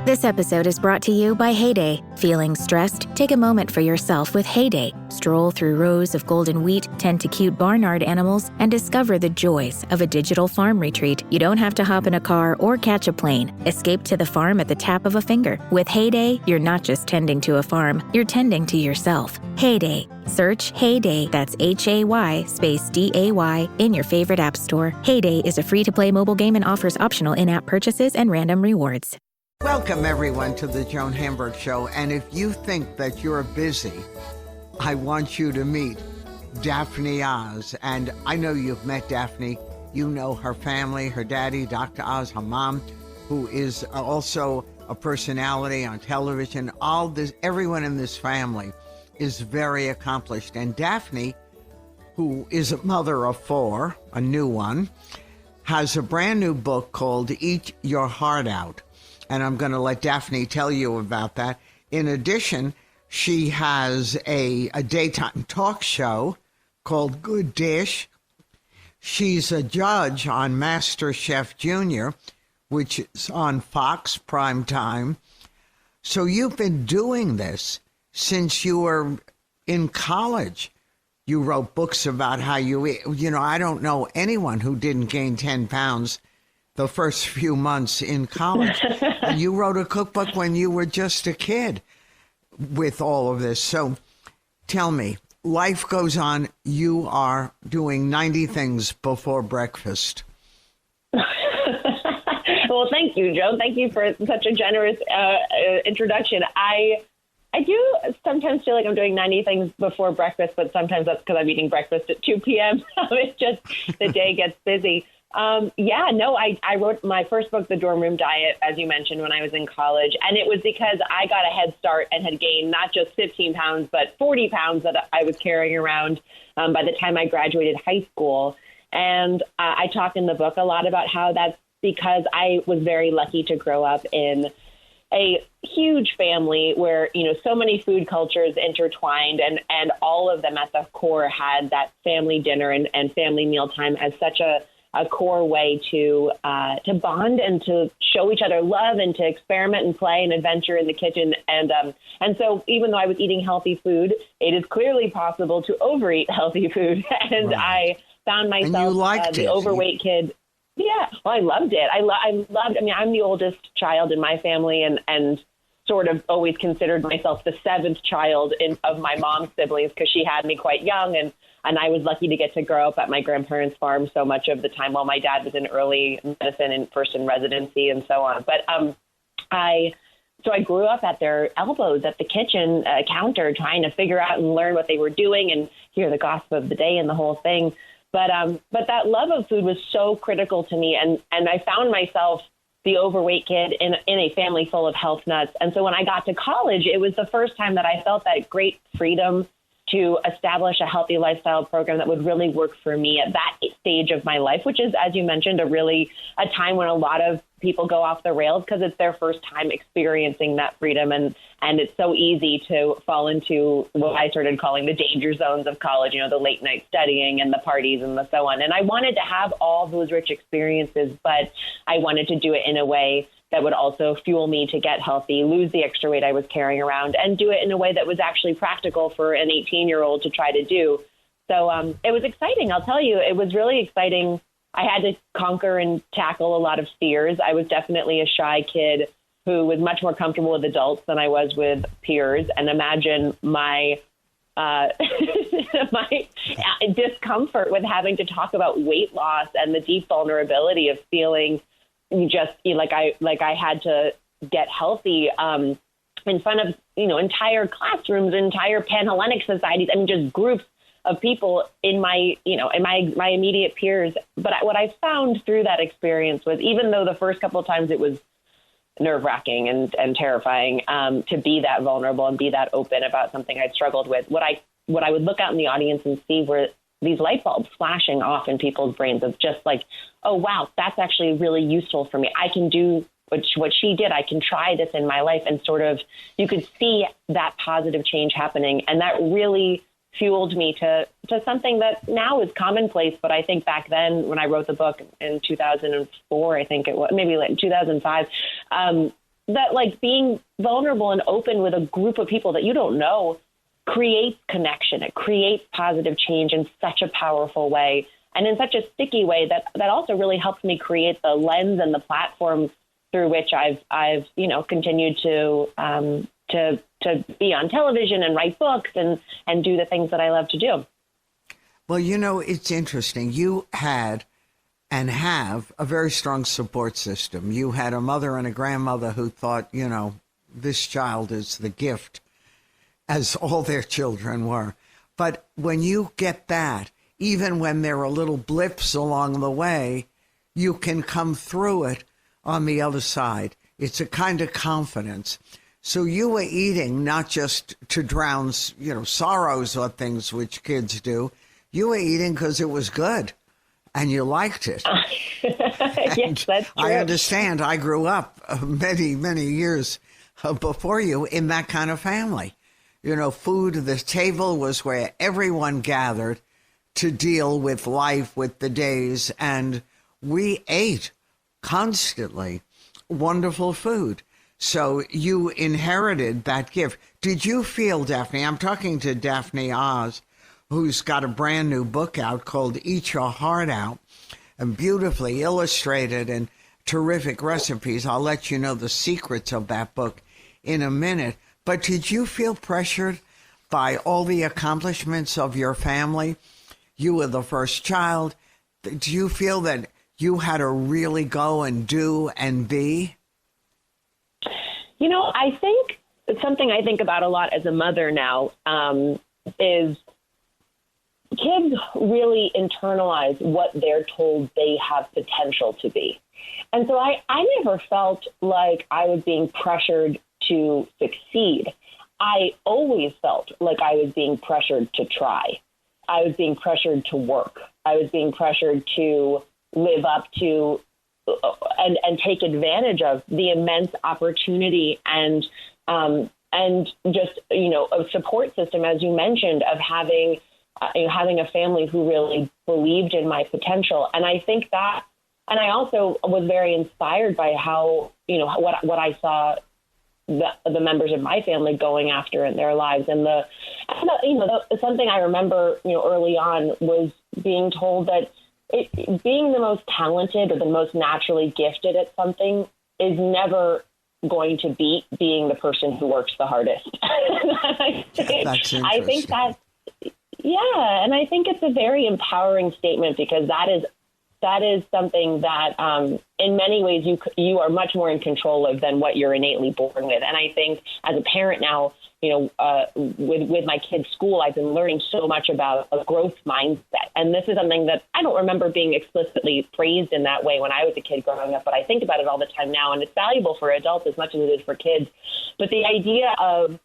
This episode is brought to you by Heyday. Feeling stressed? Take a moment for yourself with Heyday. Stroll through rows of golden wheat, tend to cute barnyard animals, and discover the joys of a digital farm retreat. You don't have to hop in a car or catch a plane. Escape to the farm at the tap of a finger. With Heyday, you're not just tending to a farm, you're tending to yourself. Heyday. Search Heyday, that's Hay space DAY, in your favorite app store. Heyday is a free-to-play mobile game and offers optional in-app purchases and random rewards. Welcome, everyone, to the Joan Hamburg Show. And if you think that you're busy, I want you to meet Daphne Oz. And I know you've met Daphne. You know her family, her daddy, Dr. Oz, her mom, who is also a personality on television. All this, everyone in this family is very accomplished. And Daphne, who is a mother of four, a new one, has a brand new book called Eat Your Heart Out. And I'm going to let Daphne tell you about that. In addition, she has a daytime talk show called Good Dish. She's a judge on MasterChef Junior, which is on Fox Prime Time. So you've been doing this since you were in college. You wrote books about how you eat. You know, I don't know anyone who didn't gain 10 pounds the first few months in college. And you wrote a cookbook when you were just a kid with all of this. So tell me, life goes on. You are doing 90 things before breakfast. Well, thank you, Joe. Thank you for such a generous introduction. I do sometimes feel like I'm doing 90 things before breakfast, but sometimes that's because I'm eating breakfast at 2 p.m. It's just the day gets busy. I wrote my first book, The Dorm Room Diet, as you mentioned, when I was in college. And it was because I got a head start and had gained not just 15 pounds, but 40 pounds that I was carrying around by the time I graduated high school. And I talk in the book a lot about how that's because I was very lucky to grow up in a huge family where, you know, so many food cultures intertwined and all of them at the core had that family dinner and family mealtime as such a core way to bond and to show each other love and to experiment and play and adventure in the kitchen. And so even though I was eating healthy food, it is clearly possible to overeat healthy food. And right. I found myself the overweight kid. Yeah, well, I loved it. I mean, I'm the oldest child in my family and sort of always considered myself the seventh child of my mom's siblings because she had me quite young. And I was lucky to get to grow up at my grandparents' farm so much of the time while my dad was in early medicine and first in residency and so on. But I grew up at their elbows at the kitchen counter trying to figure out and learn what they were doing and hear the gossip of the day and the whole thing. But that love of food was so critical to me. And I found myself the overweight kid in a family full of health nuts. And so when I got to college, it was the first time that I felt that great freedom to establish a healthy lifestyle program that would really work for me at that stage of my life, which is, as you mentioned, a time when a lot of people go off the rails because it's their first time experiencing that freedom. And it's so easy to fall into what I started calling the danger zones of college, you know, the late night studying and the parties and the so on. And I wanted to have all those rich experiences, but I wanted to do it in a way that would also fuel me to get healthy, lose the extra weight I was carrying around, and do it in a way that was actually practical for an 18-year-old to try to do. So it was exciting. I'll tell you, it was really exciting. I had to conquer and tackle a lot of fears. I was definitely a shy kid who was much more comfortable with adults than I was with peers. And imagine my my discomfort with having to talk about weight loss and the deep vulnerability of feeling just like I had to get healthy in front of, you know, entire classrooms, entire Pan-Hellenic societies. I mean, just groups of people in my immediate peers. But what I found through that experience was, even though the first couple of times it was nerve-wracking and terrifying to be that vulnerable and be that open about something I'd struggled with, what I would look out in the audience and see were these light bulbs flashing off in people's brains of just like, oh, wow, that's actually really useful for me. I can do what she did. I can try this in my life. And sort of, you could see that positive change happening. And that really fueled me to something that now is commonplace. But I think back then when I wrote the book in 2004, I think it was maybe like 2005, that like being vulnerable and open with a group of people that you don't know creates connection. It creates positive change in such a powerful way and in such a sticky way that also really helps me create the lens and the platform through which I've continued to be on television and write books and do the things that I love to do. Well, it's interesting. You had and have a very strong support system. You had a mother and a grandmother who thought, this child is the gift, as all their children were. But when you get that, even when there are little blips along the way, you can come through it on the other side. It's a kind of confidence. So you were eating not just to drown, sorrows or things which kids do. You were eating because it was good and you liked it. Yes, that's true. I understand. I grew up many, many years before you in that kind of family. Food, the table was where everyone gathered to deal with life, with the days, and we ate constantly wonderful food. So you inherited that gift. Did you feel, Daphne, I'm talking to Daphne Oz, who's got a brand new book out called Eat Your Heart Out, and beautifully illustrated and terrific recipes. I'll let you know the secrets of that book in a minute. But did you feel pressured by all the accomplishments of your family? You were the first child. Do you feel that you had to really go and do and be? I think something I think about a lot as a mother now is kids really internalize what they're told they have potential to be. And so I never felt like I was being pressured to succeed. I always felt like I was being pressured to try. I was being pressured to work. I was being pressured to live up to and take advantage of the immense opportunity and just, a support system, as you mentioned, of having a family who really believed in my potential. And I think that, and I also was very inspired by how, what I saw the members of my family going after in their lives. And something I remember, early on was being told that being the most talented or the most naturally gifted at something is never going to beat being the person who works the hardest. That's interesting. I think that's, yeah. And I think it's a very empowering statement because that is something that in many ways you are much more in control of than what you're innately born with. And I think as a parent now, with my kids' school, I've been learning so much about a growth mindset. And this is something that I don't remember being explicitly praised in that way when I was a kid growing up, but I think about it all the time now. And it's valuable for adults as much as it is for kids. But the idea of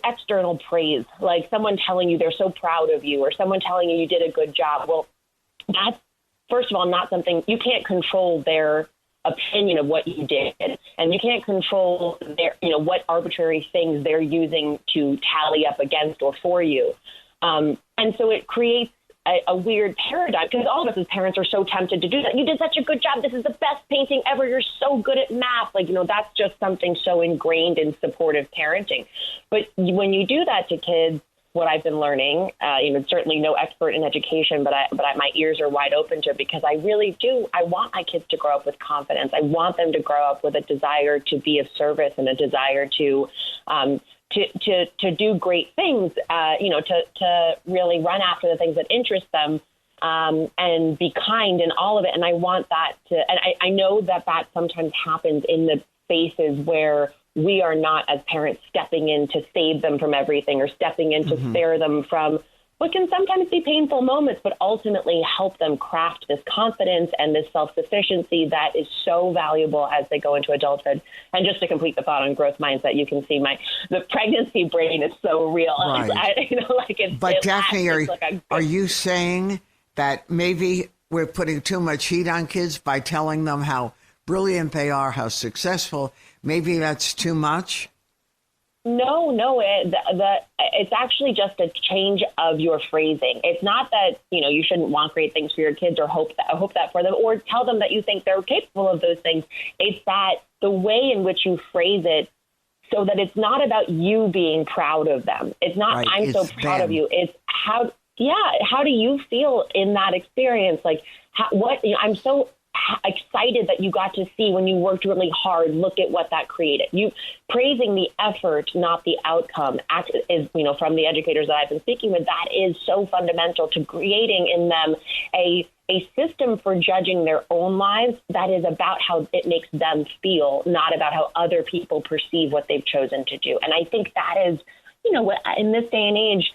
external praise, like someone telling you they're so proud of you or someone telling you you did a good job. Well, that's, first of all, not something you can't control their opinion of what you did, and you can't control their, what arbitrary things they're using to tally up against or for you. And so it creates a weird paradigm because all of us as parents are so tempted to do that. You did such a good job. This is the best painting ever. You're so good at math. That's just something so ingrained in supportive parenting. But when you do that to kids, what I've been learning, certainly no expert in education, but my ears are wide open to it because I really do. I want my kids to grow up with confidence. I want them to grow up with a desire to be of service and a desire to do great things, to really run after the things that interest them and be kind and all of it. And I want that and I know that sometimes happens in the spaces where we are not, as parents, stepping in to save them from everything or stepping in to spare them from what can sometimes be painful moments, but ultimately help them craft this confidence and this self-sufficiency that is so valuable as they go into adulthood. And just to complete the thought on growth mindset, you can see the pregnancy brain is so real. Right. But Daphne, are you saying that maybe we're putting too much heat on kids by telling them how brilliant they are, how successful? Maybe that's too much? No, it's actually just a change of your phrasing. It's not that, you shouldn't want great things for your kids or hope that for them or tell them that you think they're capable of those things. It's that the way in which you phrase it so that it's not about you being proud of them. It's not, right, I'm so proud of you. It's how do you feel in that experience? Like I'm so excited that you got to see when you worked really hard, look at what that created. You praising the effort, not the outcome, is, from the educators that I've been speaking with, that is so fundamental to creating in them a system for judging their own lives that is about how it makes them feel, not about how other people perceive what they've chosen to do. And I think that is, in this day and age,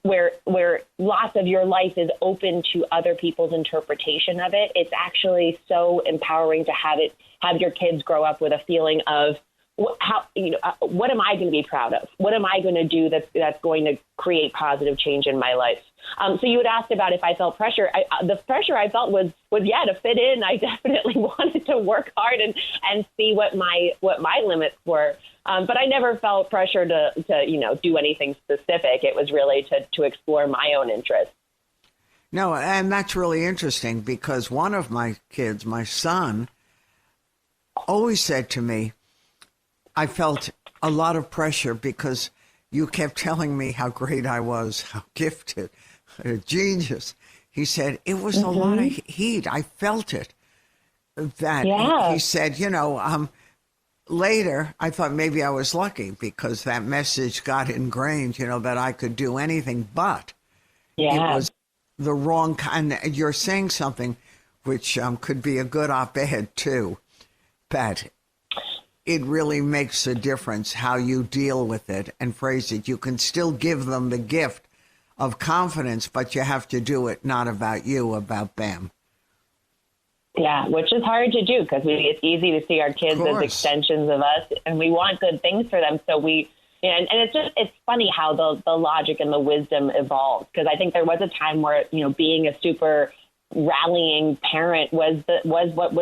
where lots of your life is open to other people's interpretation of it, it's actually so empowering to have your kids grow up with a feeling of what am I going to be proud of? What am I going to do that's going to create positive change in my life? So you had asked about if I felt pressure. The pressure I felt was to fit in. I definitely wanted to work hard and see what my limits were. But I never felt pressure to do anything specific. It was really to explore my own interests. No, and that's really interesting because one of my kids, my son, always said to me, I felt a lot of pressure because you kept telling me how great I was, how gifted, a genius. He said, it was a lot of heat. I felt it. He said, later, I thought maybe I was lucky because that message got ingrained, that I could do anything, but it was the wrong kind. You're saying something which could be a good op-ed too, that it really makes a difference how you deal with it and phrase it. You can still give them the gift of confidence, but you have to do it not about you, about them. Yeah, which is hard to do because it's easy to see our kids as extensions of us, and we want good things for them. So and it's funny how the logic and the wisdom evolves, because I think there was a time where being a super rallying parent was what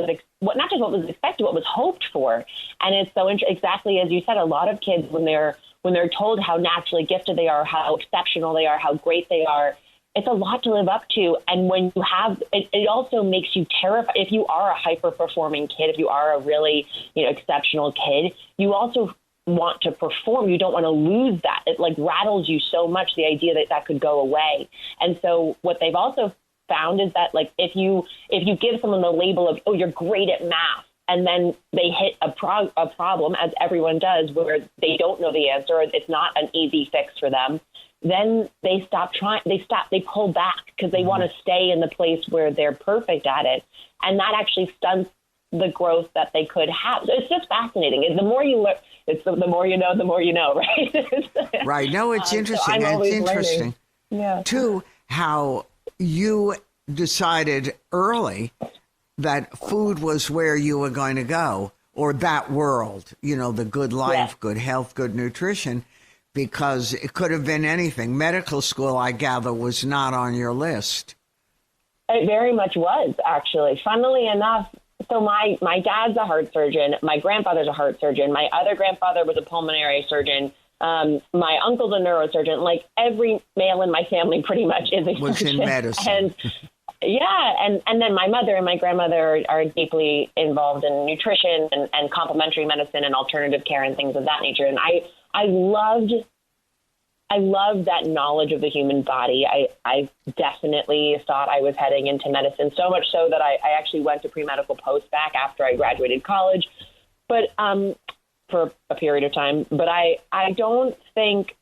not just what was expected, what was hoped for. And it's so exactly as you said, a lot of kids when they're told how naturally gifted they are, how exceptional they are, how great they are, it's a lot to live up to. And when you have it also makes you terrified. If you are a hyper performing kid, if you are a really exceptional kid, you also want to perform. You don't want to lose that. It rattles you so much, the idea that could go away. And so what they've also found is that if you give someone the label of, oh, you're great at math, and then they hit a problem, as everyone does, where they don't know the answer, it's not an easy fix for them, then they stop trying. They pull back because they want to stay in the place where they're perfect at it. And that actually stunts the growth that they could have. So it's just fascinating. The more you learn, the more you know, right? Right. No, it's interesting. So it's interesting, yeah, too, how you decided early that food was where you were going to go, or that world, the good life, good health, good nutrition, because it could have been anything. Medical school, I gather, was not on your list. It very much was, actually. Funnily enough, so my dad's a heart surgeon. My grandfather's a heart surgeon. My other grandfather was a pulmonary surgeon. My uncle's a neurosurgeon. Like every male in my family pretty much is a was surgeon. In medicine. And and then my mother and my grandmother are deeply involved in nutrition and complementary medicine and alternative care and things of that nature. And I loved that knowledge of the human body. I definitely thought I was heading into medicine, so much so that I actually went to pre-medical post-bac after I graduated college, but for a period of time. But I don't think,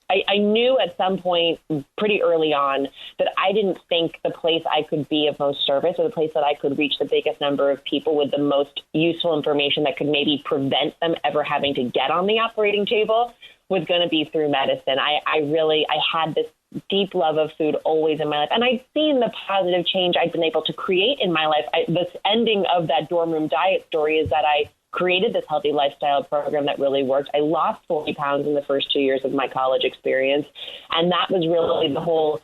I knew at some point pretty early on that I didn't think the place I could be of most service, or the place that I could reach the biggest number of people with the most useful information that could maybe prevent them ever having to get on the operating table, was going to be through medicine. I had this deep love of food always in my life. And I'd seen the positive change I'd been able to create in my life. This ending of that dorm room diet story is that I created this healthy lifestyle program that really worked. I lost 40 pounds in the first 2 years of my college experience. And that was really the whole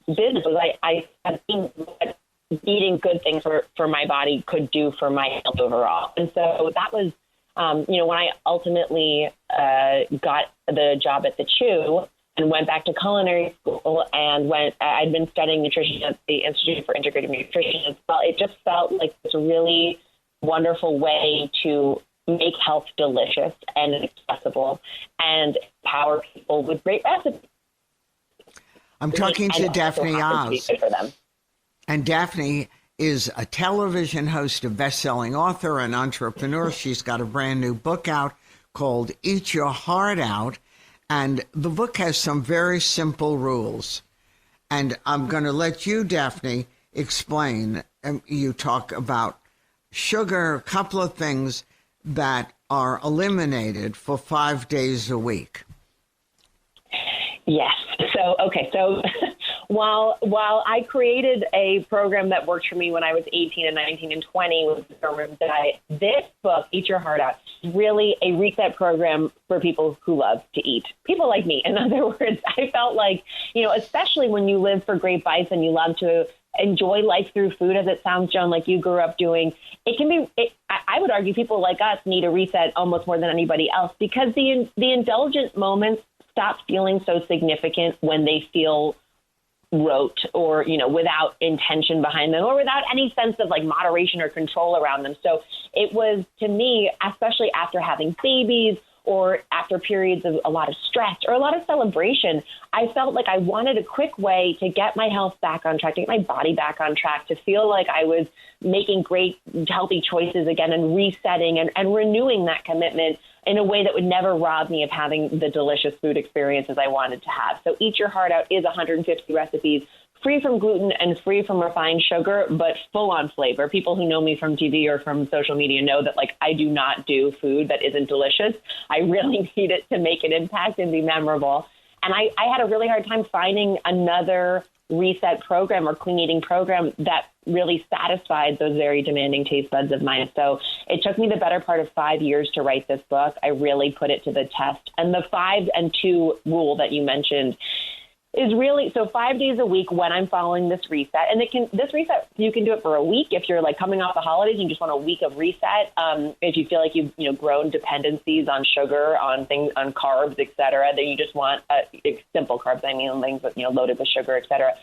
business. Was I had seen what eating good things for my body could do for my health overall. And so that was When I ultimately got the job at the Chew and went back to culinary school and I'd been studying nutrition at the Institute for Integrative Nutrition as well. It just felt like this really wonderful way to make health delicious and accessible and empower people with great recipes. I'm talking to Daphne Oz. And Daphne is a television host, a best-selling author, and entrepreneur. She's got a brand new book out called Eat Your Heart Out. And the book has some very simple rules. And I'm going to let you, Daphne, explain. You talk about sugar, a couple of things that are eliminated for 5 days a week. Yes. So while I created a program that worked for me when I was 18 and 19 and 20 with the program diet, this book, Eat Your Heart Out, is really a reset program for people who love to eat. People like me. In other words, I felt like, especially when you live for great bites and you love to enjoy life through food, as it sounds, Joan, like you grew up doing, I would argue people like us need a reset almost more than anybody else, because the indulgent moments stop feeling so significant when they feel rote or, without intention behind them or without any sense of like moderation or control around them. So it was, to me, especially after having babies or after periods of a lot of stress or a lot of celebration, I felt like I wanted a quick way to get my health back on track, to get my body back on track, to feel like I was making great, healthy choices again and resetting and renewing that commitment in a way that would never rob me of having the delicious food experiences I wanted to have. So Eat Your Heart Out is 150 recipes, free from gluten and free from refined sugar, but full on flavor. People who know me from TV or from social media know that I do not do food that isn't delicious. I really need it to make an impact and be memorable. And I had a really hard time finding another reset program or clean eating program that really satisfied those very demanding taste buds of mine. So it took me the better part of 5 years to write this book. I really put it to the test. And the 5 and 2 rule that you mentioned is really, so 5 days a week when I'm following this reset, and this reset, you can do it for a week if you're coming off the holidays and you just want a week of reset. If you feel like you've grown dependencies on sugar, on things, on carbs, et cetera, then you just want simple carbs. I mean, things loaded with sugar, et cetera.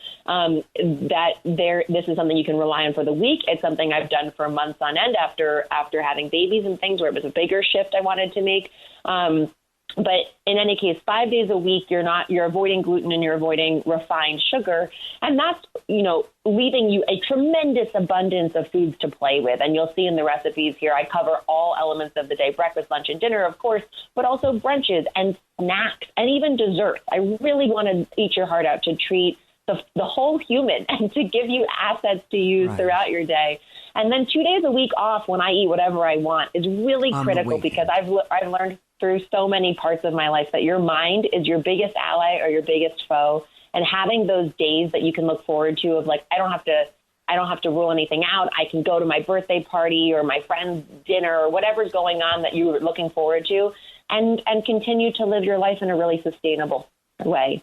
This is something you can rely on for the week. It's something I've done for months on end after having babies and things where it was a bigger shift I wanted to make. But in any case, 5 days a week, you're avoiding gluten and you're avoiding refined sugar. And that's, leaving you a tremendous abundance of foods to play with. And you'll see in the recipes here, I cover all elements of the day, breakfast, lunch, and dinner, of course, but also brunches and snacks and even desserts. I really want to Eat Your Heart Out to treat the whole human and to give you assets to use throughout your day. And then 2 days a week off when I eat whatever I want is really critical, because I've learned through so many parts of my life that your mind is your biggest ally or your biggest foe. And having those days that you can look forward to of I don't have to rule anything out. I can go to my birthday party or my friend's dinner or whatever's going on that you were looking forward to and continue to live your life in a really sustainable way.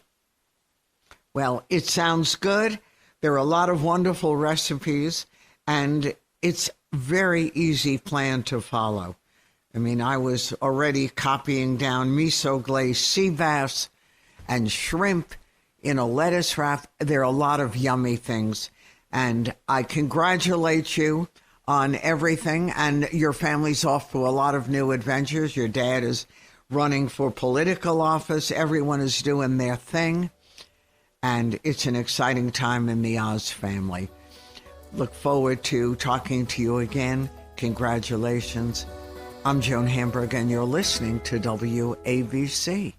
Well, it sounds good. There are a lot of wonderful recipes, and it's very easy plan to follow. I mean, I was already copying down miso glazed sea bass and shrimp in a lettuce wrap. There are a lot of yummy things, and I congratulate you on everything, and your family's off to a lot of new adventures. Your dad is running for political office. Everyone is doing their thing, and it's an exciting time in the Oz family. Look forward to talking to you again. Congratulations. I'm Joan Hamburg, and you're listening to WABC.